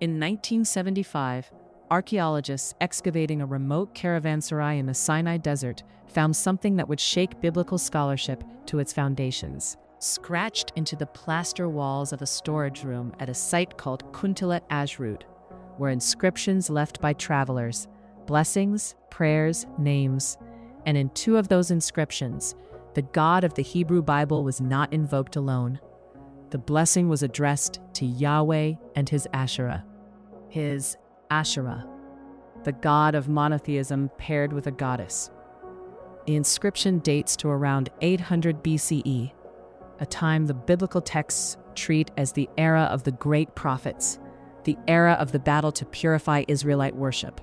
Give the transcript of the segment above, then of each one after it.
In 1975, archaeologists excavating a remote caravanserai in the Sinai desert found something that would shake biblical scholarship to its foundations. Scratched into the plaster walls of a storage room at a site called Kuntillet Ajrud were inscriptions left by travelers, blessings, prayers, names, and in two of those inscriptions, the God of the Hebrew Bible was not invoked alone. The blessing was addressed to Yahweh and his Asherah. His Asherah, the god of monotheism paired with a goddess. The inscription dates to around 800 BCE, a time the biblical texts treat as the era of the great prophets, the era of the battle to purify Israelite worship.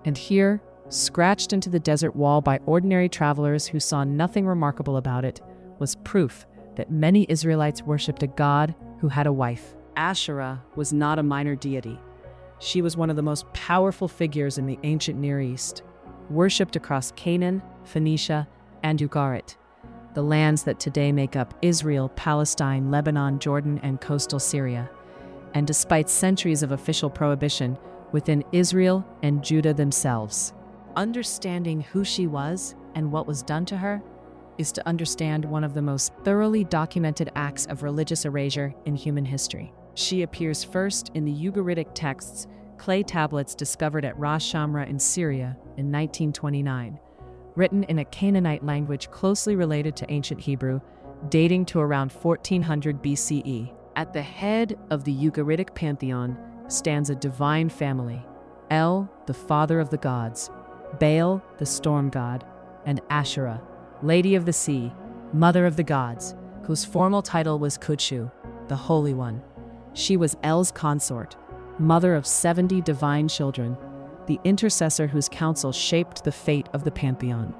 And here, scratched into the desert wall by ordinary travelers who saw nothing remarkable about it, was proof that many Israelites worshipped a god who had a wife. Asherah was not a minor deity. She was one of the most powerful figures in the ancient Near East, worshipped across Canaan, Phoenicia, and Ugaritic, the lands that today make up Israel, Palestine, Lebanon, Jordan, and coastal Syria. And despite centuries of official prohibition within Israel and Judah themselves, understanding who she was and what was done to her is to understand one of the most thoroughly documented acts of religious erasure in human history. She appears first in the Ugaritic texts, clay tablets discovered at Ras Shamra in Syria in 1929, written in a Canaanite language closely related to ancient Hebrew, dating to around 1400 BCE. At the head of the Ugaritic pantheon stands a divine family: El, the father of the gods, Baal, the storm god, and Asherah, Lady of the Sea, Mother of the Gods, whose formal title was Kudshu, the Holy One. She was El's consort, mother of 70 divine children, the intercessor whose counsel shaped the fate of the pantheon.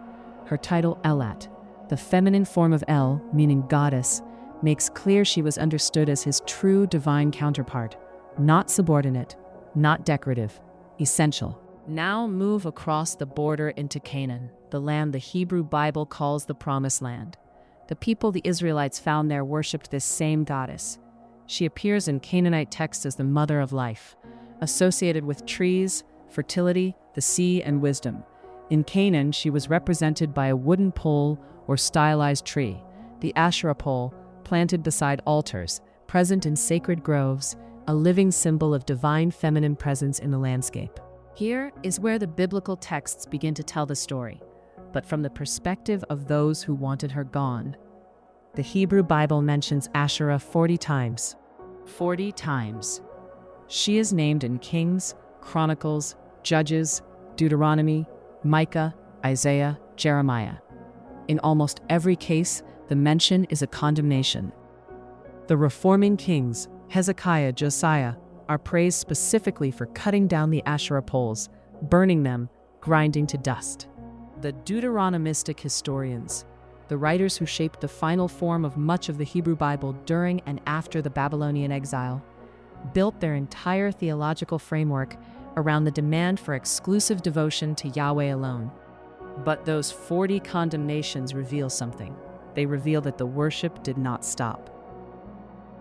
Her title Elat, the feminine form of El, meaning goddess, makes clear she was understood as his true divine counterpart, not subordinate, not decorative, essential. Now move across the border into Canaan, the land the Hebrew Bible calls the Promised Land. The people the Israelites found there worshipped this same goddess. She appears in Canaanite texts as the mother of life, associated with trees, fertility, the sea, and wisdom. In Canaan, she was represented by a wooden pole or stylized tree, the Asherah pole, planted beside altars, present in sacred groves, a living symbol of divine feminine presence in the landscape. Here is where the biblical texts begin to tell the story, but from the perspective of those who wanted her gone. The Hebrew Bible mentions Asherah 40 times. 40 times. She is named in Kings, Chronicles, Judges, Deuteronomy, Micah, Isaiah, Jeremiah. In almost every case, the mention is a condemnation. The reforming kings, Hezekiah, Josiah, are praised specifically for cutting down the Asherah poles, burning them, grinding to dust. The Deuteronomistic historians, the writers who shaped the final form of much of the Hebrew Bible during and after the Babylonian exile, built their entire theological framework around the demand for exclusive devotion to Yahweh alone. But those 40 condemnations reveal something. They reveal that the worship did not stop.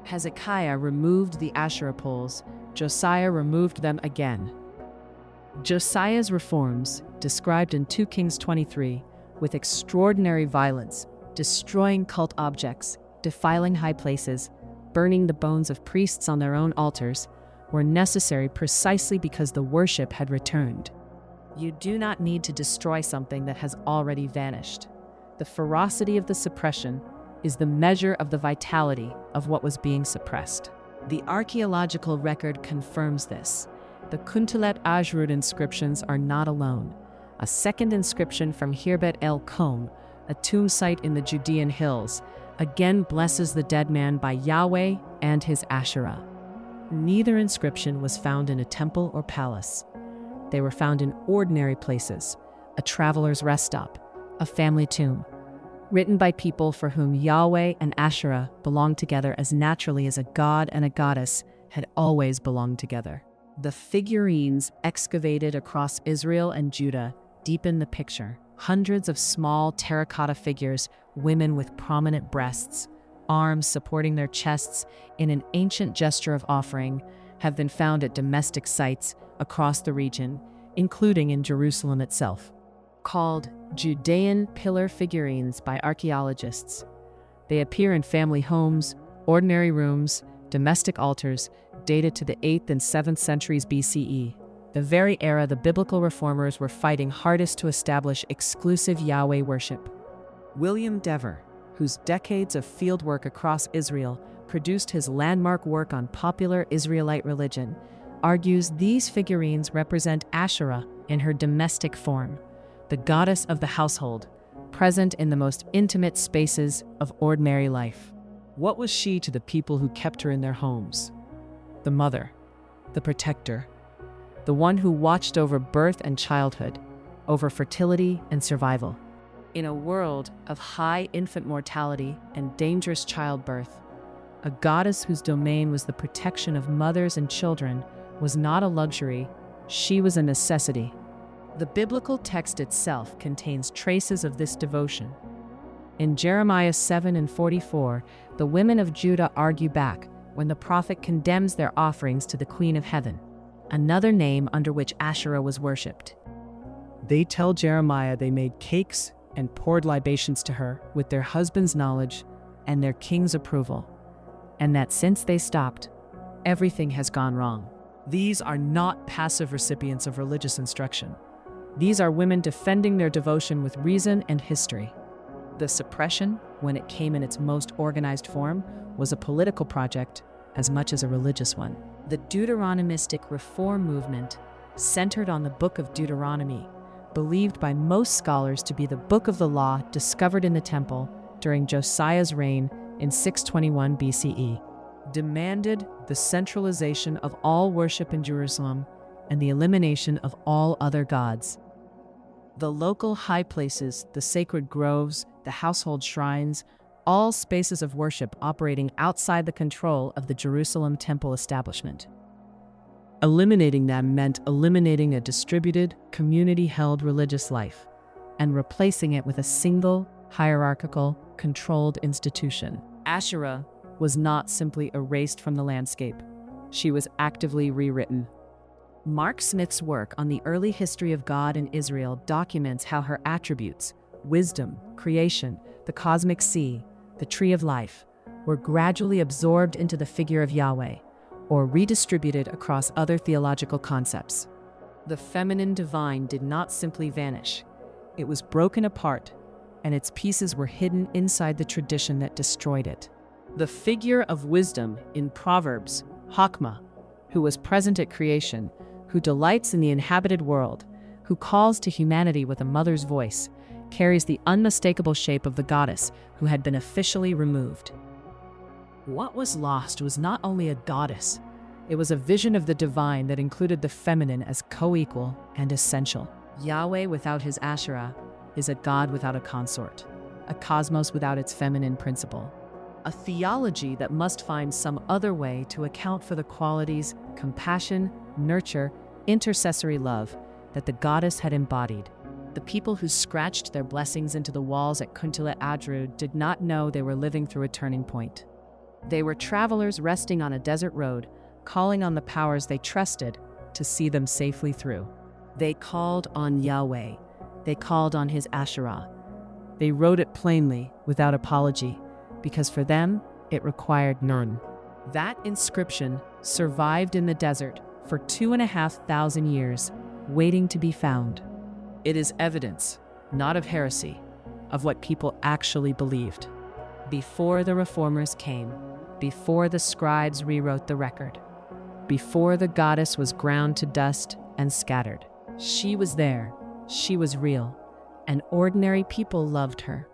Hezekiah removed the Asherah poles. Josiah removed them again. Josiah's reforms, described in 2 Kings 23, with extraordinary violence, destroying cult objects, defiling high places, burning the bones of priests on their own altars, were necessary precisely because the worship had returned. You do not need to destroy something that has already vanished. The ferocity of the suppression is the measure of the vitality of what was being suppressed. The archaeological record confirms this. The Kuntillet Ajrud inscriptions are not alone. A second inscription from Hirbet el Kom, a tomb site in the Judean hills, again blesses the dead man by Yahweh and his Asherah. Neither inscription was found in a temple or palace. They were found in ordinary places, a traveler's rest stop, a family tomb, written by people for whom Yahweh and Asherah belonged together as naturally as a god and a goddess had always belonged together. The figurines excavated across Israel and Judah deepen the picture. Hundreds of small terracotta figures, women with prominent breasts, arms supporting their chests in an ancient gesture of offering, have been found at domestic sites across the region, including in Jerusalem itself. Called Judean pillar figurines by archaeologists, they appear in family homes, ordinary rooms, domestic altars, dated to the 8th and 7th centuries BCE, the very era the biblical reformers were fighting hardest to establish exclusive Yahweh worship. William Dever, whose decades of fieldwork across Israel produced his landmark work on popular Israelite religion, argues these figurines represent Asherah in her domestic form, the goddess of the household, present in the most intimate spaces of ordinary life. What was she to the people who kept her in their homes? The mother, the protector, the one who watched over birth and childhood, over fertility and survival. In a world of high infant mortality and dangerous childbirth, a goddess whose domain was the protection of mothers and children was not a luxury, she was a necessity. The biblical text itself contains traces of this devotion. In Jeremiah 7:44, the women of Judah argue back when the prophet condemns their offerings to the Queen of Heaven, another name under which Asherah was worshipped. They tell Jeremiah they made cakes and poured libations to her with their husband's knowledge and their king's approval, and that since they stopped, everything has gone wrong. These are not passive recipients of religious instruction. These are women defending their devotion with reason and history. The suppression, when it came in its most organized form, was a political project as much as a religious one. The Deuteronomistic reform movement, centered on the book of Deuteronomy, believed by most scholars to be the book of the law discovered in the temple during Josiah's reign in 621 BCE, demanded the centralization of all worship in Jerusalem and the elimination of all other gods. The local high places, the sacred groves, the household shrines, all spaces of worship operating outside the control of the Jerusalem temple establishment. Eliminating them meant eliminating a distributed, community-held religious life and replacing it with a single, hierarchical, controlled institution. Asherah was not simply erased from the landscape. She was actively rewritten. Mark Smith's work on the early history of God in Israel documents how her attributes, wisdom, creation, the cosmic sea, the tree of life, were gradually absorbed into the figure of Yahweh, or redistributed across other theological concepts. The feminine divine did not simply vanish. It was broken apart, and its pieces were hidden inside the tradition that destroyed it. The figure of wisdom in Proverbs, Chokmah, who was present at creation, who delights in the inhabited world, who calls to humanity with a mother's voice, carries the unmistakable shape of the goddess who had been officially removed. What was lost was not only a goddess, it was a vision of the divine that included the feminine as co-equal and essential. Yahweh without his Asherah is a god without a consort, a cosmos without its feminine principle, a theology that must find some other way to account for the qualities, compassion, nurture, intercessory love that the goddess had embodied. The people who scratched their blessings into the walls at Kuntillet Ajrud did not know they were living through a turning point. They were travelers resting on a desert road, calling on the powers they trusted to see them safely through. They called on Yahweh. They called on his Asherah. They wrote it plainly, without apology, because for them, it required none. That inscription survived in the desert for 2,500 years, waiting to be found. It is evidence, not of heresy, of what people actually believed. Before the reformers came, before the scribes rewrote the record, before the goddess was ground to dust and scattered, she was there, she was real, and ordinary people loved her.